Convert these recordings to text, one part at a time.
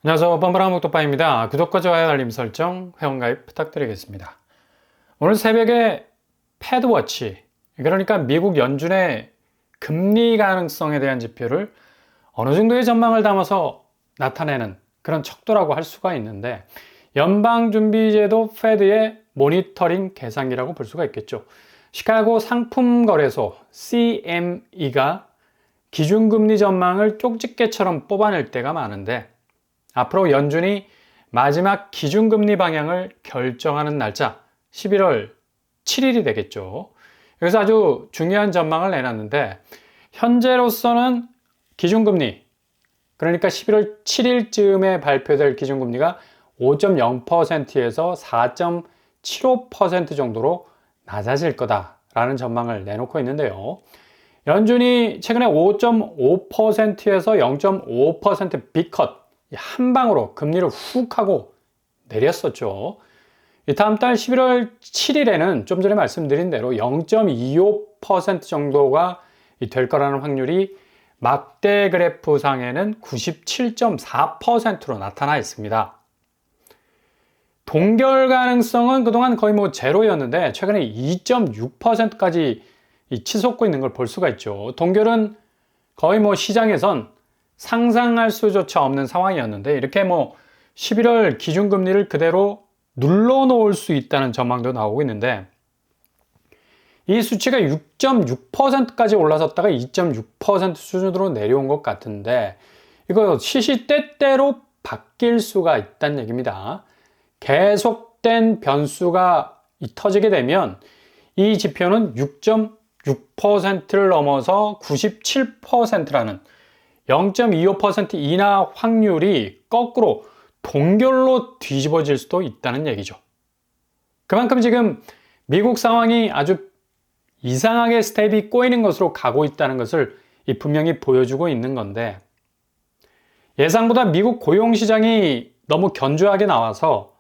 안녕하세요. 뻔뻔한 목독파입니다. 구독과 좋아요, 알림 설정, 회원가입 부탁드리겠습니다. 오늘 새벽에 패드워치, 그러니까 미국 연준의 금리 가능성에 대한 지표를 어느 정도의 전망을 담아서 나타내는 그런 척도라고 할 수가 있는데, 연방준비제도 패드의 모니터링 계산기라고 볼 수가 있겠죠. 시카고 상품거래소 CME가 기준금리 전망을 쪽집게처럼 뽑아낼 때가 많은데, 앞으로 연준이 마지막 기준금리 방향을 결정하는 날짜 11월 7일이 되겠죠. 여기서 아주 중요한 전망을 내놨는데, 현재로서는 기준금리, 그러니까 11월 7일쯤에 발표될 기준금리가 5.0%에서 4.75% 정도로 낮아질 거다라는 전망을 내놓고 있는데요. 연준이 최근에 5.5%에서 0.5% 빅컷, 한 방으로 금리를 훅 하고 내렸었죠. 다음 달 11월 7일에는 좀 전에 말씀드린 대로 0.25% 정도가 될 거라는 확률이 막대 그래프 상에는 97.4%로 나타나 있습니다. 동결 가능성은 그동안 거의 제로였는데 최근에 2.6%까지 치솟고 있는 걸 볼 수가 있죠. 동결은 거의 시장에선 상상할 수조차 없는 상황이었는데, 이렇게 11월 기준금리를 그대로 눌러놓을 수 있다는 전망도 나오고 있는데, 이 수치가 6.6%까지 올라섰다가 2.6% 수준으로 내려온 것 같은데, 이거 시시때때로 바뀔 수가 있다는 얘기입니다. 계속된 변수가 터지게 되면 이 지표는 6.6%를 넘어서 97%라는 0.25% 인하 확률이 거꾸로 동결로 뒤집어질 수도 있다는 얘기죠. 그만큼 지금 미국 상황이 아주 이상하게 스텝이 꼬이는 것으로 가고 있다는 것을 분명히 보여주고 있는 건데, 예상보다 미국 고용시장이 너무 견조하게 나와서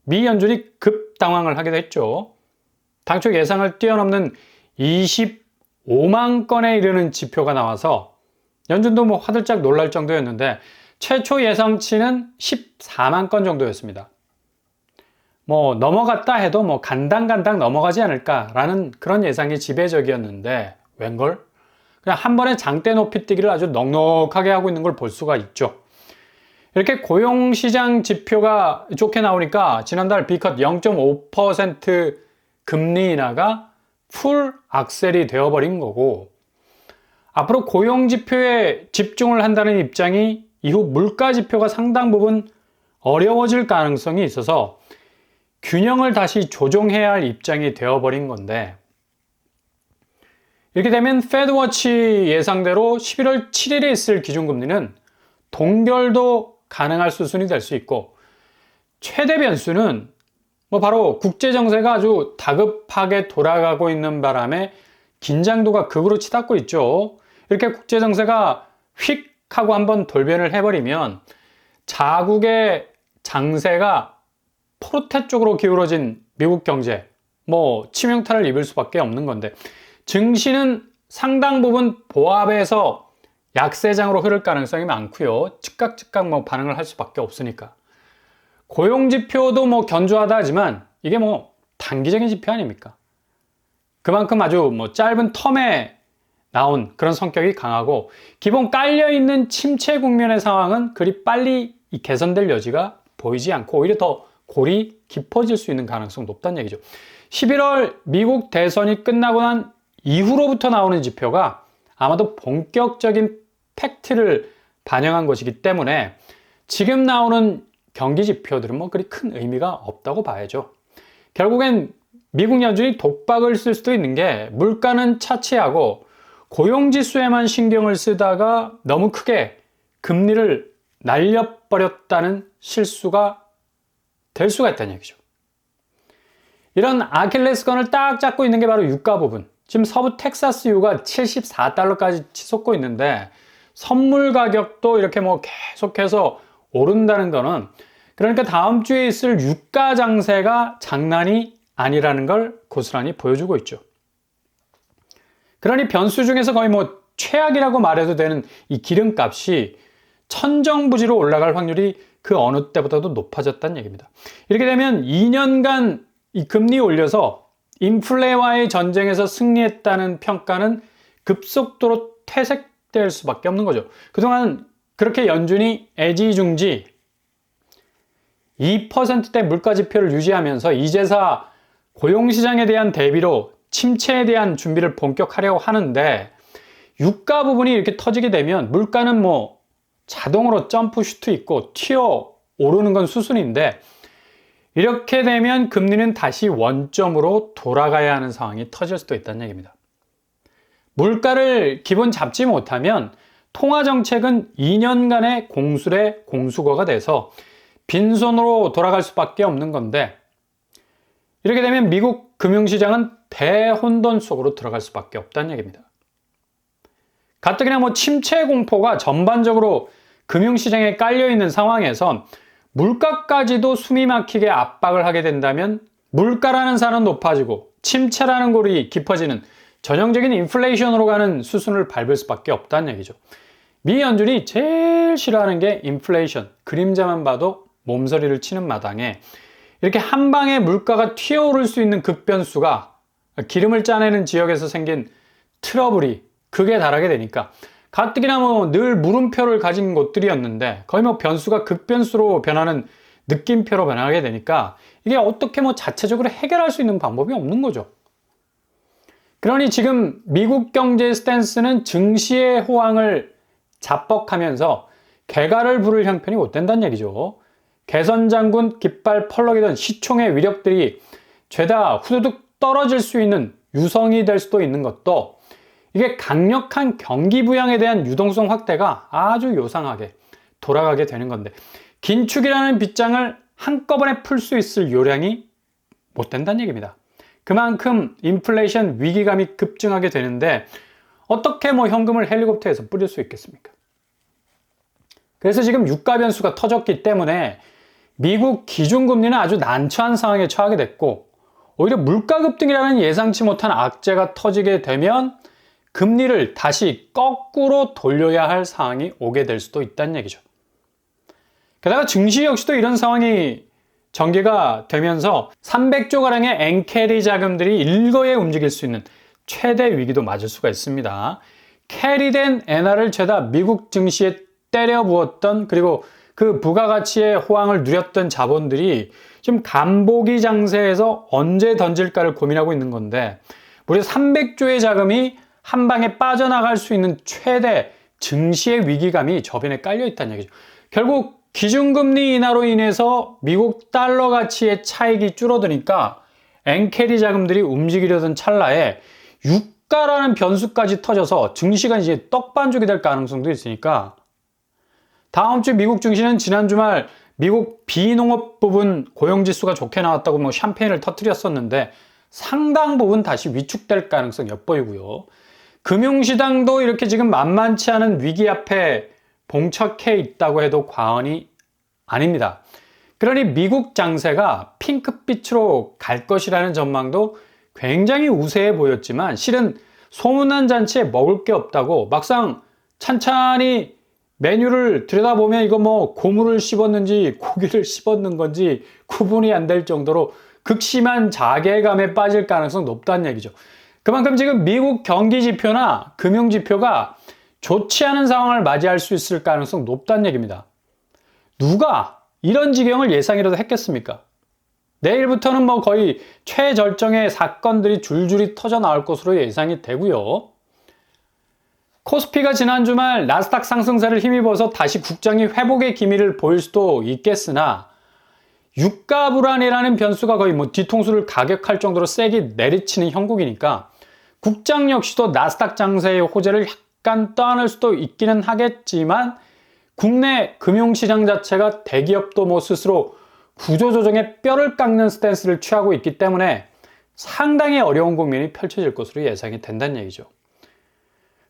미 연준이 급 당황을 하게 됐죠. 당초 예상을 뛰어넘는 25만 건에 이르는 지표가 나와서 연준도 화들짝 놀랄 정도였는데, 최초 예상치는 14만 건 정도였습니다. 넘어갔다 해도 간당간당 넘어가지 않을까라는 그런 예상이 지배적이었는데, 웬걸? 그냥 한 번에 장대 높이 뛰기를 아주 넉넉하게 하고 있는 걸 볼 수가 있죠. 이렇게 고용시장 지표가 좋게 나오니까 지난달 B컷 0.5% 금리 인하가 풀 악셀이 되어버린 거고, 앞으로 고용지표에 집중을 한다는 입장이 이후 물가지표가 상당 부분 어려워질 가능성이 있어서 균형을 다시 조정해야 할 입장이 되어버린 건데, 이렇게 되면 패드워치 예상대로 11월 7일에 있을 기준금리는 동결도 가능할 수준이 될 수 있고, 최대 변수는 바로 국제정세가 아주 다급하게 돌아가고 있는 바람에 긴장도가 극으로 치닫고 있죠. 이렇게 국제정세가 휙 하고 한번 돌변을 해버리면 자국의 장세가 포르테 쪽으로 기울어진 미국 경제, 치명타를 입을 수밖에 없는 건데, 증시는 상당 부분 보합에서 약세장으로 흐를 가능성이 많고요. 즉각 반응을 할 수밖에 없으니까. 고용지표도 견조하다 하지만 이게 단기적인 지표 아닙니까? 그만큼 아주 짧은 텀에 나온 그런 성격이 강하고, 기본 깔려있는 침체 국면의 상황은 그리 빨리 개선될 여지가 보이지 않고 오히려 더 골이 깊어질 수 있는 가능성이 높다는 얘기죠. 11월 미국 대선이 끝나고 난 이후로부터 나오는 지표가 아마도 본격적인 팩트를 반영한 것이기 때문에 지금 나오는 경기 지표들은 그리 큰 의미가 없다고 봐야죠. 결국엔 미국 연준이 독박을 쓸 수도 있는 게, 물가는 차치하고 고용지수에만 신경을 쓰다가 너무 크게 금리를 날려버렸다는 실수가 될 수가 있다는 얘기죠. 이런 아킬레스건을 딱 잡고 있는 게 바로 유가 부분. 지금 서부 텍사스유가 74달러까지 치솟고 있는데, 선물 가격도 이렇게 계속해서 오른다는 거는, 그러니까 다음 주에 있을 유가 장세가 장난이 아니라는 걸 고스란히 보여주고 있죠. 그러니 변수 중에서 거의 최악이라고 말해도 되는 이 기름값이 천정부지로 올라갈 확률이 그 어느 때보다도 높아졌다는 얘기입니다. 이렇게 되면 2년간 이 금리 올려서 인플레와의 전쟁에서 승리했다는 평가는 급속도로 퇴색될 수밖에 없는 거죠. 그동안 그렇게 연준이 애지중지 2%대 물가지표를 유지하면서 이제서 고용시장에 대한 대비로 침체에 대한 준비를 본격화하려고 하는데, 유가 부분이 이렇게 터지게 되면 물가는 뭐 자동으로 점프 슈트 있고 튀어 오르는 건 수순인데, 이렇게 되면 금리는 다시 원점으로 돌아가야 하는 상황이 터질 수도 있다는 얘기입니다. 물가를 기본 잡지 못하면 통화정책은 2년간의 공술의 공수거가 돼서 빈손으로 돌아갈 수밖에 없는 건데, 이렇게 되면 미국 금융시장은 대혼돈 속으로 들어갈 수밖에 없다는 얘기입니다. 가뜩이나 뭐 침체 공포가 전반적으로 금융시장에 깔려있는 상황에선 물가까지도 숨이 막히게 압박을 하게 된다면 물가라는 산은 높아지고 침체라는 골이 깊어지는 전형적인 인플레이션으로 가는 수순을 밟을 수밖에 없다는 얘기죠. 미 연준이 제일 싫어하는 게 인플레이션, 그림자만 봐도 몸서리를 치는 마당에 이렇게 한 방에 물가가 튀어오를 수 있는 급변수가 기름을 짜내는 지역에서 생긴 트러블이 극에 달하게 되니까, 가뜩이나 뭐 늘 물음표를 가진 곳들이었는데 거의 뭐 변수가 급변수로 변하는 느낌표로 변하게 되니까 이게 어떻게 뭐 자체적으로 해결할 수 있는 방법이 없는 거죠. 그러니 지금 미국 경제의 스탠스는 증시의 호황을 자뻑하면서 개가를 부를 형편이 못 된다는 얘기죠. 개선장군 깃발 펄럭이던 시총의 위력들이 죄다 후두둑 떨어질 수 있는 유성이 될 수도 있는 것도, 이게 강력한 경기 부양에 대한 유동성 확대가 아주 요상하게 돌아가게 되는 건데, 긴축이라는 빗장을 한꺼번에 풀 수 있을 요량이 못 된다는 얘기입니다. 그만큼 인플레이션 위기감이 급증하게 되는데 어떻게 뭐 현금을 헬리콥터에서 뿌릴 수 있겠습니까? 그래서 지금 유가 변수가 터졌기 때문에 미국 기준금리는 아주 난처한 상황에 처하게 됐고, 오히려 물가 급등이라는 예상치 못한 악재가 터지게 되면 금리를 다시 거꾸로 돌려야 할 상황이 오게 될 수도 있다는 얘기죠. 게다가 증시 역시도 이런 상황이 전개가 되면서 300조가량의 엔캐리 자금들이 일거에 움직일 수 있는 최대 위기도 맞을 수가 있습니다. 캐리된 엔화를 죄다 미국 증시에 때려 부었던, 그리고 그 부가가치의 호황을 누렸던 자본들이 지금 간보기 장세에서 언제 던질까를 고민하고 있는 건데, 무려 300조의 자금이 한 방에 빠져나갈 수 있는 최대 증시의 위기감이 저변에 깔려 있다는 얘기죠. 결국 기준금리 인하로 인해서 미국 달러 가치의 차익이 줄어드니까 엔캐리 자금들이 움직이려던 찰나에 유가라는 변수까지 터져서 증시가 이제 떡반죽이 될 가능성도 있으니까, 다음 주 미국 증시는 지난 주말 미국 비농업 부분 고용지수가 좋게 나왔다고 뭐 샴페인을 터뜨렸었는데 상당 부분 다시 위축될 가능성이 엿보이고요. 금융시장도 이렇게 지금 만만치 않은 위기 앞에 봉착해 있다고 해도 과언이 아닙니다. 그러니 미국 장세가 핑크빛으로 갈 것이라는 전망도 굉장히 우세해 보였지만, 실은 소문난 잔치에 먹을 게 없다고 막상 찬찬히 메뉴를 들여다보면 이거 뭐 고무를 씹었는지 고기를 씹었는 건지 구분이 안 될 정도로 극심한 자괴감에 빠질 가능성이 높다는 얘기죠. 그만큼 지금 미국 경기 지표나 금융 지표가 좋지 않은 상황을 맞이할 수 있을 가능성이 높다는 얘기입니다. 누가 이런 지경을 예상이라도 했겠습니까? 내일부터는 뭐 거의 최절정의 사건들이 줄줄이 터져 나올 것으로 예상이 되고요. 코스피가 지난 주말 나스닥 상승세를 힘입어서 다시 국장이 회복의 기미를 보일 수도 있겠으나, 유가 불안이라는 변수가 거의 뭐 뒤통수를 가격할 정도로 세게 내리치는 형국이니까 국장 역시도 나스닥 장세의 호재를 약간 떠안을 수도 있기는 하겠지만, 국내 금융시장 자체가 대기업도 뭐 스스로 구조조정에 뼈를 깎는 스탠스를 취하고 있기 때문에 상당히 어려운 국면이 펼쳐질 것으로 예상이 된다는 얘기죠.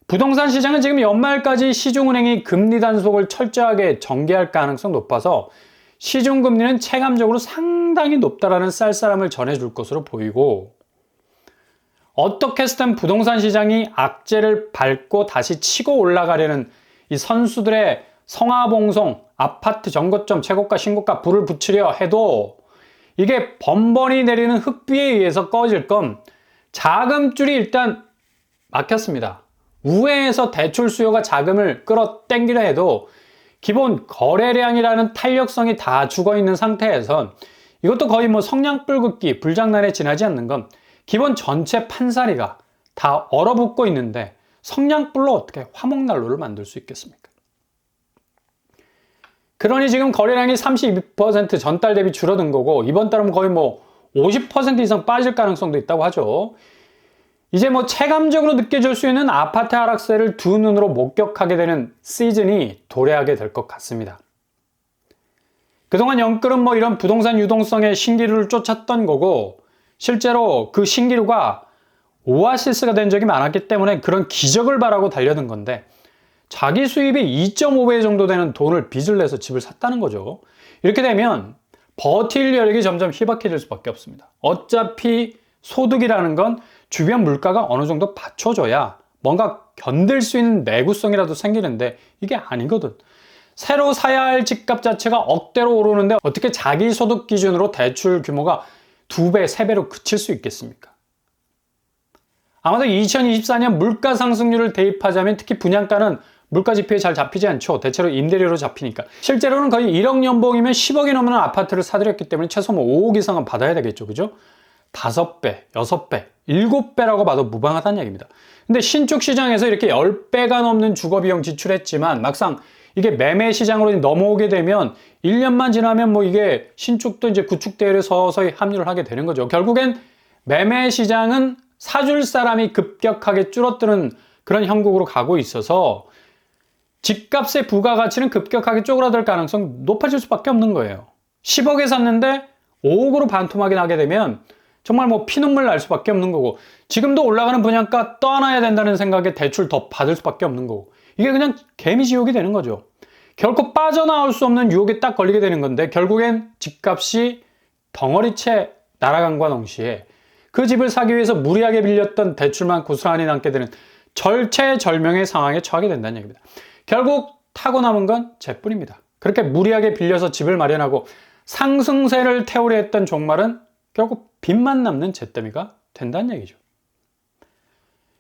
부동산 시장은 지금 연말까지 시중은행이 금리 단속을 철저하게 전개할 가능성이 높아서 시중금리는 체감적으로 상당히 높다라는 쌀쌀함을 전해줄 것으로 보이고, 어떻게 해서든 부동산 시장이 악재를 밟고 다시 치고 올라가려는 이 선수들의 성화봉송, 아파트 정거점 최고가 신고가 불을 붙이려 해도 이게 번번이 내리는 흑비에 의해서 꺼질 건 자금줄이 일단 막혔습니다. 우회해서 대출 수요가 자금을 끌어당기려 해도 기본 거래량이라는 탄력성이 다 죽어있는 상태에선 이것도 거의 뭐 성냥불긋기, 불장난에 지나지 않는 건 기본 전체 판사리가 다 얼어붙고 있는데 성냥불로 어떻게 화목난로를 만들 수 있겠습니까? 그러니 지금 거래량이 32% 전달 대비 줄어든 거고 이번 달은 거의 뭐 50% 이상 빠질 가능성도 있다고 하죠. 이제 뭐 체감적으로 느껴질 수 있는 아파트 하락세를 두 눈으로 목격하게 되는 시즌이 도래하게 될 것 같습니다. 그동안 영끌은 뭐 이런 부동산 유동성의 신기루를 쫓았던 거고 실제로 그 신기루가 오아시스가 된 적이 많았기 때문에 그런 기적을 바라고 달려든 건데 자기 수입의 2.5배 정도 되는 돈을 빚을 내서 집을 샀다는 거죠. 이렇게 되면 버틸 여력이 점점 희박해질 수밖에 없습니다. 어차피 소득이라는 건 주변 물가가 어느 정도 받쳐줘야 뭔가 견딜 수 있는 내구성이라도 생기는데 이게 아니거든. 새로 사야 할 집값 자체가 억대로 오르는데 어떻게 자기 소득 기준으로 대출 규모가 2배, 3배로 그칠 수 있겠습니까? 아마도 2024년 물가 상승률을 대입하자면 특히 분양가는 물가 지표에 잘 잡히지 않죠. 대체로 임대료로 잡히니까. 실제로는 거의 1억 연봉이면 10억이 넘는 아파트를 사들였기 때문에 최소 뭐 5억 이상은 받아야 되겠죠. 그죠? 5배, 6배, 7배라고 봐도 무방하다는 얘기입니다. 근데 신축 시장에서 이렇게 10배가 넘는 주거비용 지출했지만 막상 이게 매매 시장으로 넘어오게 되면 1년만 지나면 뭐 이게 신축도 이제 구축 대열에 서서히 합류를 하게 되는 거죠. 결국엔 매매 시장은 사줄 사람이 급격하게 줄어드는 그런 형국으로 가고 있어서 집값의 부가가치는 급격하게 쪼그라들 가능성이 높아질 수밖에 없는 거예요. 10억에 샀는데 5억으로 반토막이 나게 되면 정말 뭐 피눈물 날 수밖에 없는 거고 지금도 올라가는 분양가 떠안아야 된다는 생각에 대출 더 받을 수밖에 없는 거고 이게 그냥 개미지옥이 되는 거죠. 결코 빠져나올 수 없는 유혹에 딱 걸리게 되는 건데 결국엔 집값이 덩어리째 날아간과 동시에 그 집을 사기 위해서 무리하게 빌렸던 대출만 고스란히 남게 되는 절체절명의 상황에 처하게 된다는 얘기입니다. 결국 타고 남은 건 쟤뿐입니다. 그렇게 무리하게 빌려서 집을 마련하고 상승세를 태우려 했던 종말은 결국 빚만 남는 잿더미가 된다는 얘기죠.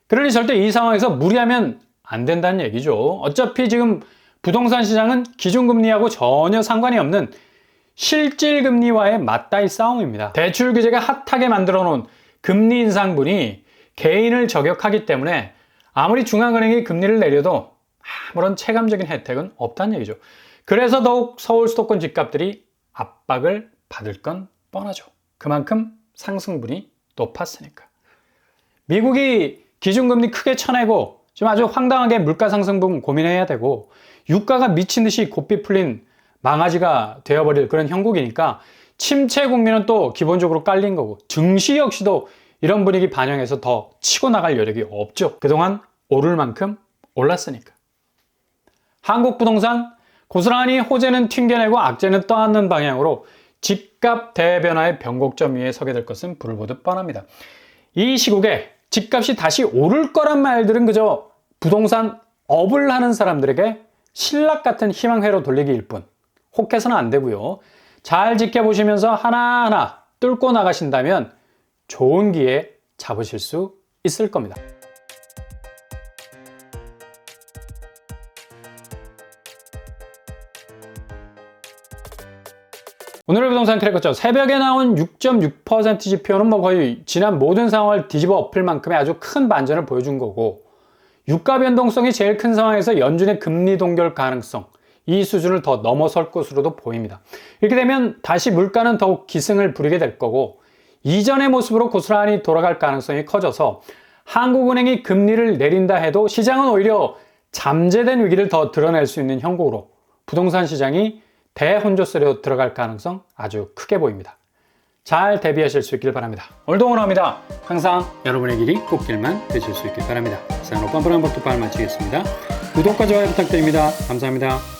그러니 절대 이 상황에서 무리하면 안 된다는 얘기죠. 어차피 지금 부동산 시장은 기준금리하고 전혀 상관이 없는 실질금리와의 맞다이 싸움입니다. 대출 규제가 핫하게 만들어 놓은 금리 인상분이 개인을 저격하기 때문에 아무리 중앙은행이 금리를 내려도 아무런 체감적인 혜택은 없다는 얘기죠. 그래서 더욱 서울 수도권 집값들이 압박을 받을 건 뻔하죠. 그만큼 상승분이 높았으니까. 미국이 기준금리 크게 쳐내고 지금 아주 황당하게 물가 상승분 고민해야 되고 유가가 미친 듯이 고삐 풀린 망아지가 되어버릴 그런 형국이니까 침체 국면은 또 기본적으로 깔린 거고 증시 역시도 이런 분위기 반영해서 더 치고 나갈 여력이 없죠. 그동안 오를 만큼 올랐으니까. 한국 부동산 고스란히 호재는 튕겨내고 악재는 떠안는 방향으로 집값 대변화의 변곡점 위에 서게 될 것은 불을 보듯 뻔합니다. 이 시국에 집값이 다시 오를 거란 말들은 그저 부동산 업을 하는 사람들에게 신락 같은 희망회로 돌리기일 뿐 혹해서는 안 되고요. 잘 지켜보시면서 하나하나 뚫고 나가신다면 좋은 기회 잡으실 수 있을 겁니다. 오늘의 부동산 크래커죠. 새벽에 나온 6.6% 지표는 뭐 거의 지난 모든 상황을 뒤집어 엎을 만큼의 아주 큰 반전을 보여준 거고 유가 변동성이 제일 큰 상황에서 연준의 금리 동결 가능성 이 수준을 더 넘어설 것으로도 보입니다. 이렇게 되면 다시 물가는 더욱 기승을 부리게 될 거고 이전의 모습으로 고스란히 돌아갈 가능성이 커져서 한국은행이 금리를 내린다 해도 시장은 오히려 잠재된 위기를 더 드러낼 수 있는 형국으로 부동산 시장이 대혼조세로 들어갈 가능성 아주 크게 보입니다. 잘 대비하실 수 있길 바랍니다. 오늘도 응원합니다. 항상 여러분의 길이 꽃길만 되실 수 있길 바랍니다. 이상으로 뻔뻔한 법도 발 마치겠습니다. 구독과 좋아요 부탁드립니다. 감사합니다.